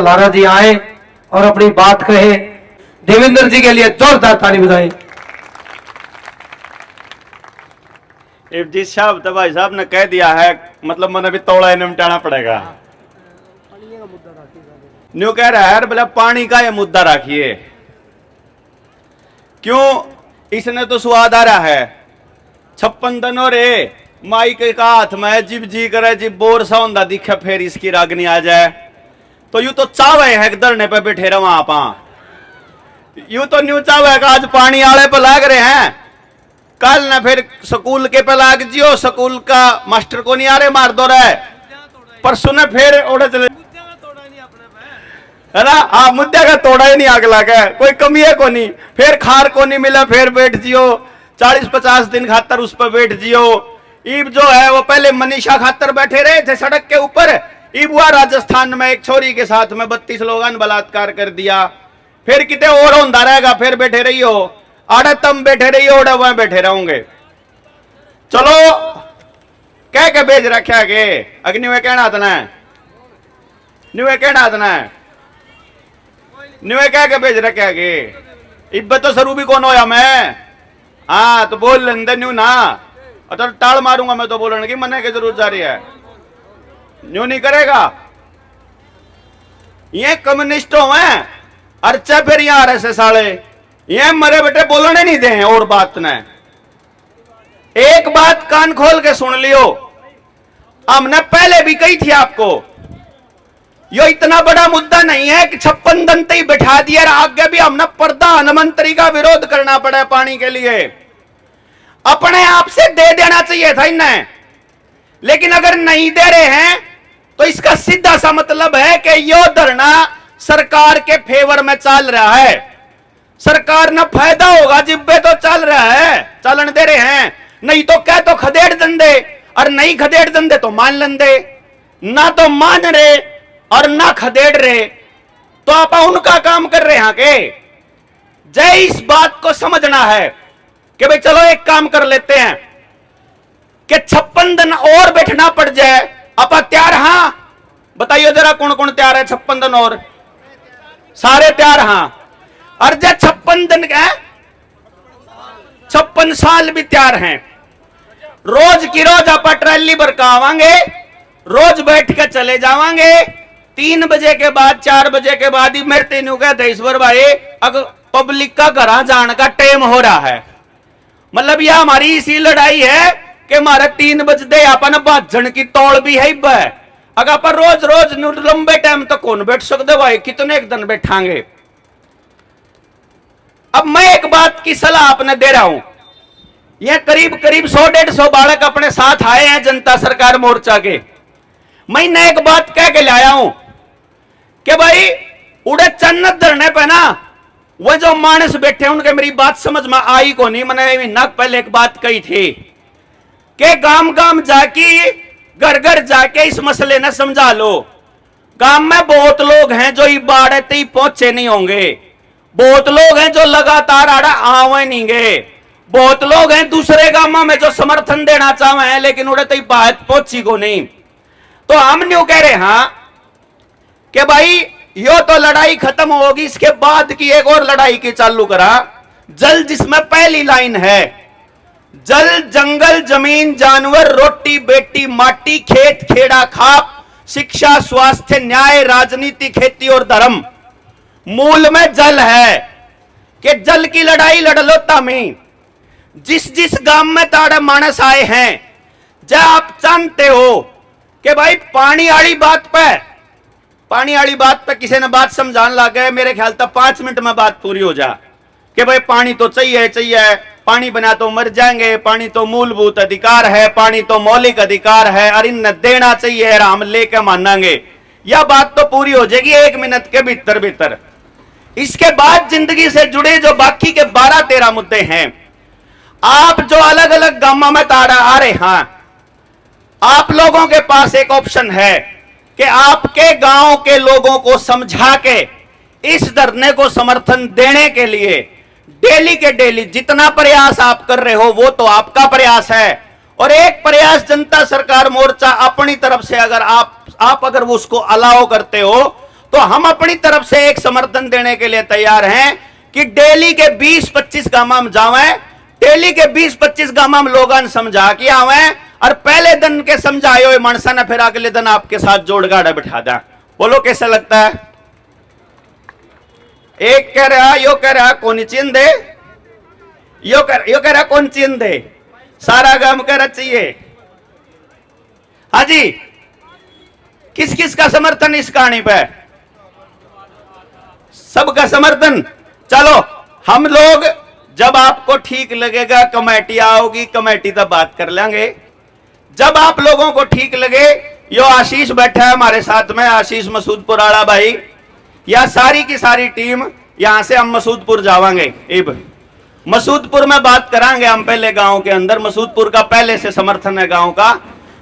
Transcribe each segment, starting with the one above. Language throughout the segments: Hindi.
लारा जी आए और अपनी बात कहे। देवेंद्र जी के लिए जोरदार ताली बजाएं। जिस साहब तो भाई साहब ने कह दिया है, मतलब मैंने भी तोड़ा निपटाना पड़ेगा। न्यू कह रहा है बोला पानी का ये मुद्दा रखिए, क्यों इसने तो स्वाद आ रहा है 56 दिनों रे माइक का हाथ में जिब जी करे जिब बोर सा होंदा दिखे फिर इसकी रागनी आ जाए तो यूं तो चावे है धरने पे बैठे रहो आप, यूं तो न्यू चावे का आज पानी आले पे लाग रहे हैं, कल ना फिर स्कूल के पे लाग जियो, स्कूल का मास्टर को नहीं आ रहे मार दो रहे, परसों ने फिर उड़े चले है ना। हाँ मुद्दे का तोड़ा ही नहीं आग लगा, कोई कमी है को नहीं, फिर खार को नहीं मिला फिर बैठ जियो 40-50 दिन खातर उस पर बैठ जियो। ईब जो है वो पहले मनीषा खातर बैठे रहे थे सड़क के ऊपर, ईब हुआ राजस्थान में एक छोरी के साथ में 32 लोगों ने बलात्कार कर दिया, फिर कितने और होता रहेगा, फिर बैठे रही हो आड़े तुम बैठे रही हो वहां बैठे रहोगे। चलो कह के भेज रखा के अग्नि में कहना था, न्यू कहना था, न्यू कह के भेज रखा के इब्बत तो सरू भी कौन होया मैं, हाँ तो बोल लेंदे न्यू ना, तो टाल मारूंगा मैं तो बोलने की मने की जरूरत जा रही है, न्यू नहीं करेगा। ये कम्युनिस्टों में अर्चा फिर यहाँ आरएसएस साले ये मरे बेटे बोलने नहीं दे हैं। और बात ने एक बात कान खोल के सुन लियो, हमने पहले भी कही थी आपको, यो इतना बड़ा मुद्दा नहीं है कि 56 दिन तक बैठा दिया, आगे भी हमने प्रधानमंत्री का विरोध करना पड़ा पानी के लिए, अपने आप से दे देना चाहिए था इन्हें, लेकिन अगर नहीं दे रहे हैं तो इसका सीधा सा मतलब है कि यो धरना सरकार के फेवर में चल रहा है, सरकार ना फायदा होगा जिब्बे तो चल रहा है, चलन दे रहे हैं, नहीं तो क्या तो खदेड़ दंदे, और नहीं खदेड़ दंदे तो मान लंदे, ना तो मान रहे और ना खदेड़ रहे तो आप उनका काम कर रहे हैं के। जय इस बात को समझना है कि भाई चलो एक काम कर लेते हैं कि 56 दिन और बैठना पड़ जाए, आप तैयार? हाँ बताइए जरा कौन कौन तैयार है 56 दिन और? सारे तैयार? हाँ। और जब 56 दिन का 56 साल भी तैयार हैं, रोज की रोज आप ट्रैली बरकावांगे, रोज बैठ के चले जावांगे, 3 बजे के बाद 4 बजे के बाद ही मेरे तेनू कहते ईश्वर भाई अगर पब्लिक का घर जाने का टाइम हो रहा है, मतलब यह हमारी इसी लड़ाई है कि हमारा 3 बजे अपन भाजन की तौड़ भी है। अगर अपन रोज रोज लंबे टाइम तक कौन बैठ सकते भाई, कितने एक दिन बैठांगे। अब मैं एक बात की सलाह आपने दे रहा हूं, यह करीब 100-150 बालक अपने साथ आए हैं जनता सरकार मोर्चा के, मैं एक बात कह के लाया हूं कि भाई उड़े चन्नत धरने पे ना वो जो मानस बैठे उनके मेरी बात समझ में आई को नहीं। मैंने नक पहले एक बात कही थी कि गांव गांव जाके घर घर जाके इस मसले ने समझा लो। गांव में बहुत लोग हैं जो बाढ़ तक पहुंचे नहीं होंगे, बहुत लोग हैं जो लगातार आड़ा आवे नहीं गए, बहुत लोग हैं दूसरे गांवों में जो समर्थन देना चाहे हैं लेकिन उड़े तक बात पहुंची को नहीं। तो हम न्यू कह रहे हैं कि भाई यो तो लड़ाई खत्म होगी, इसके बाद की एक और लड़ाई की चालू करा, जल जिसमें पहली लाइन है, जल जंगल जमीन जानवर रोटी बेटी माटी खेत खेड़ा खाप शिक्षा स्वास्थ्य न्याय राजनीति खेती और धर्म, मूल में जल है कि जल की लड़ाई लड़ लो तमी। जिस जिस गांव में ताड़े मानस आए हैं जब आप जानते हो कि भाई पानी वाली बात पे किसी ने बात समझाने लगे, मेरे ख्याल तक 5 मिनट में बात पूरी हो जा कि भाई पानी तो चाहिए, पानी बिना तो मर जाएंगे, पानी तो मूलभूत अधिकार है, पानी तो मौलिक अधिकार है और इन्हें देना चाहिए, हम लेके मानेंगे, यह बात तो पूरी हो जाएगी 1 मिनट के भीतर। इसके बाद जिंदगी से जुड़े जो बाकी के 12-13 मुद्दे हैं, आप जो अलग अलग गांवों में ताड़ा आ रहे हैं, आप लोगों के पास एक ऑप्शन है कि आपके गांव के लोगों को समझा के इस धरने को समर्थन देने के लिए डेली के डेली जितना प्रयास आप कर रहे हो वो तो आपका प्रयास है, और एक प्रयास जनता सरकार मोर्चा अपनी तरफ से अगर आप अगर वो उसको अलाउ करते हो तो हम अपनी तरफ से एक समर्थन देने के लिए तैयार हैं कि डेली के 20-25 गांव हम जावें, डेली के 20-25 गांव हम लोगों समझा के आवें, और पहले दिन के समझाए हुए मनसा ने फिर अगले दिन आपके साथ जोड़ गाड़ा बिठा दें। बोलो कैसा लगता है? एक कह रहा, यो कह रहा कौन चीन दे, यो कह रहा कौन चीन दे, सारा गांव कह रहा चाहिए। हाँ जी, किस किस का समर्थन इस कहानी पे? सबका समर्थन। चलो हम लोग जब आपको ठीक लगेगा कमेटी आओगी, कमेटी तक बात कर लेंगे। जब आप लोगों को ठीक लगे, यो आशीष बैठा है हमारे साथ में, आशीष मसूदपुर वाला भाई, या सारी की सारी टीम, यहां से हम मसूदपुर जावांगे। इब मसूदपुर में बात करांगे हम पहले गांव के अंदर। मसूदपुर का पहले से समर्थन है गांव का।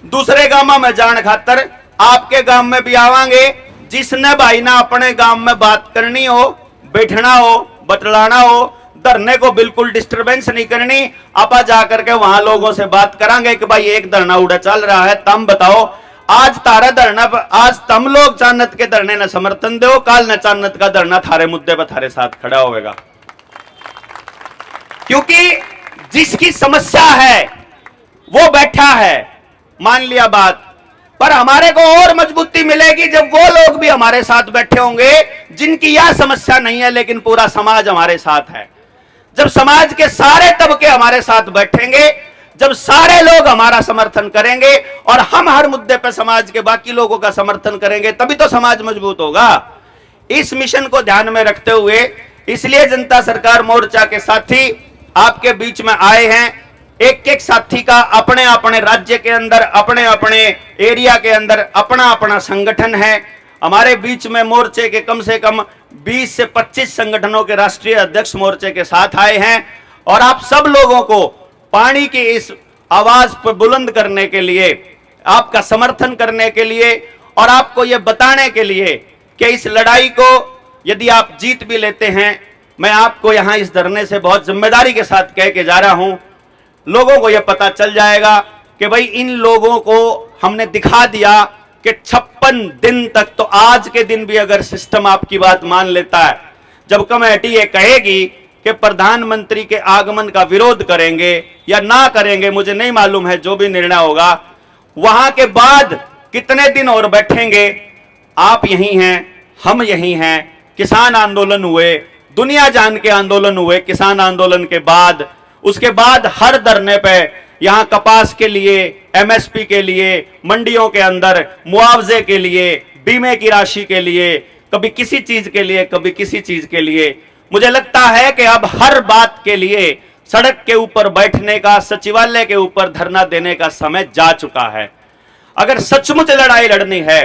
दूसरे गांव में जान खातर आपके गांव में भी आवांगे। जिसने भाई ना अपने गांव में बात करनी हो, बैठना हो, बतलाना हो, धरने को बिल्कुल डिस्टरबेंस नहीं करनी, आप जाकर के वहां लोगों से बात करांगे कि भाई एक धरना उड़ा चल रहा है, तम बताओ आज तारा धरना, आज तम लोग चान्नत के धरने न समर्थन दो, काल न चान्नत का धरना थारे मुद्दे पर थारे साथ खड़ा होगा। क्योंकि जिसकी समस्या है वो बैठा है, मान लिया बात, पर हमारे को और मजबूती मिलेगी जब वो लोग भी हमारे साथ बैठे होंगे जिनकी यह समस्या नहीं है लेकिन पूरा समाज हमारे साथ है। जब समाज के सारे तबके हमारे साथ बैठेंगे, जब सारे लोग हमारा समर्थन करेंगे और हम हर मुद्दे पर समाज के बाकी लोगों का समर्थन करेंगे, तभी तो समाज मजबूत होगा। इस मिशन को ध्यान में रखते हुए इसलिए जनता सरकार मोर्चा के साथी आपके बीच में आए हैं। एक एक साथी का अपने अपने राज्य के अंदर, अपने अपने एरिया के अंदर अपना अपना संगठन है। हमारे बीच में मोर्चे के कम से कम 20 से 25 संगठनों के राष्ट्रीय अध्यक्ष मोर्चे के साथ आए हैं, और आप सब लोगों को पानी की इस आवाज पर बुलंद करने के लिए, आपका समर्थन करने के लिए, और आपको यह बताने के लिए कि इस लड़ाई को यदि आप जीत भी लेते हैं, मैं आपको यहां इस धरने से बहुत जिम्मेदारी के साथ कह के जा रहा हूं, लोगों को यह पता चल जाएगा कि भाई इन लोगों को हमने दिखा दिया कि 56 दिन तक, तो आज के दिन भी अगर सिस्टम आपकी बात मान लेता है, जब कमेटी ये कहेगी कि प्रधानमंत्री के आगमन का विरोध करेंगे या ना करेंगे, मुझे नहीं मालूम है, जो भी निर्णय होगा, वहां के बाद कितने दिन और बैठेंगे। आप यही हैं, हम यही हैं। किसान आंदोलन हुए, दुनिया जान के आंदोलन हुए किसान आंदोलन के बाद, उसके बाद हर धरने पे यहां कपास के लिए, एमएसपी के लिए, मंडियों के अंदर मुआवजे के लिए, बीमे की राशि के लिए, कभी किसी चीज के लिए, कभी किसी चीज के लिए। मुझे लगता है कि अब हर बात के लिए सड़क के ऊपर बैठने का, सचिवालय के ऊपर धरना देने का समय जा चुका है। अगर सचमुच लड़ाई लड़नी है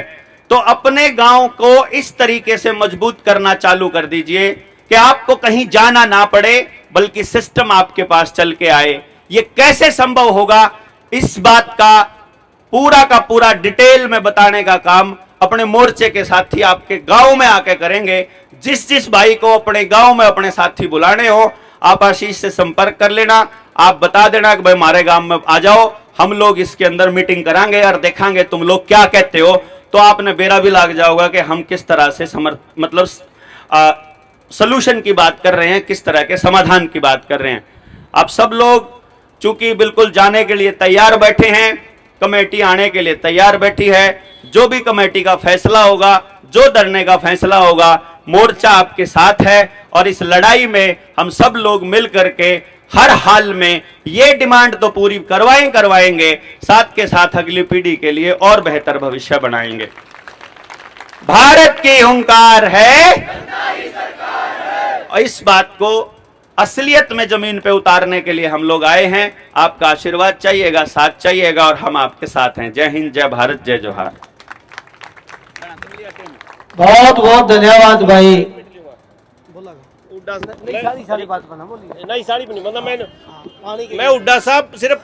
तो अपने गांव को इस तरीके से मजबूत करना चालू कर दीजिए कि आपको कहीं जाना ना पड़े, बल्कि सिस्टम आपके पास चल के आए। ये कैसे संभव होगा, इस बात का पूरा डिटेल में बताने का काम अपने मोर्चे के साथी आपके गांव में आके करेंगे। जिस जिस भाई को अपने गांव में अपने साथी बुलाने हो, आप आशीष से संपर्क कर लेना, आप बता देना कि भाई हमारे गांव में आ जाओ, हम लोग इसके अंदर मीटिंग करांगे और देखेंगे तुम लोग क्या कहते हो। तो आपने बेरा भी लाग जाओगा कि हम किस तरह से सॉल्यूशन की बात कर रहे हैं, किस तरह के समाधान की बात कर रहे हैं। आप सब लोग चूंकि बिल्कुल जाने के लिए तैयार बैठे हैं, कमेटी आने के लिए तैयार बैठी है। जो भी कमेटी का फैसला होगा, जो धरने का फैसला होगा, मोर्चा आपके साथ है, और इस लड़ाई में हम सब लोग मिल करके हर हाल में ये डिमांड तो पूरी करवाएंगे, साथ के साथ अगली पीढ़ी के लिए और बेहतर भविष्य बनाएंगे। भारत की हुंकार है, और इस बात को असलियत में जमीन पे उतारने के लिए हम लोग आए हैं। आपका आशीर्वाद चाहिएगा, साथ चाहिएगा, और हम आपके साथ हैं। जय हिंद, जय भारत, जय जोहार। बहुत बहुत धन्यवाद भाई। नहीं साड़ी नहीं, मतलब मैं उड्डा साहब सिर्फ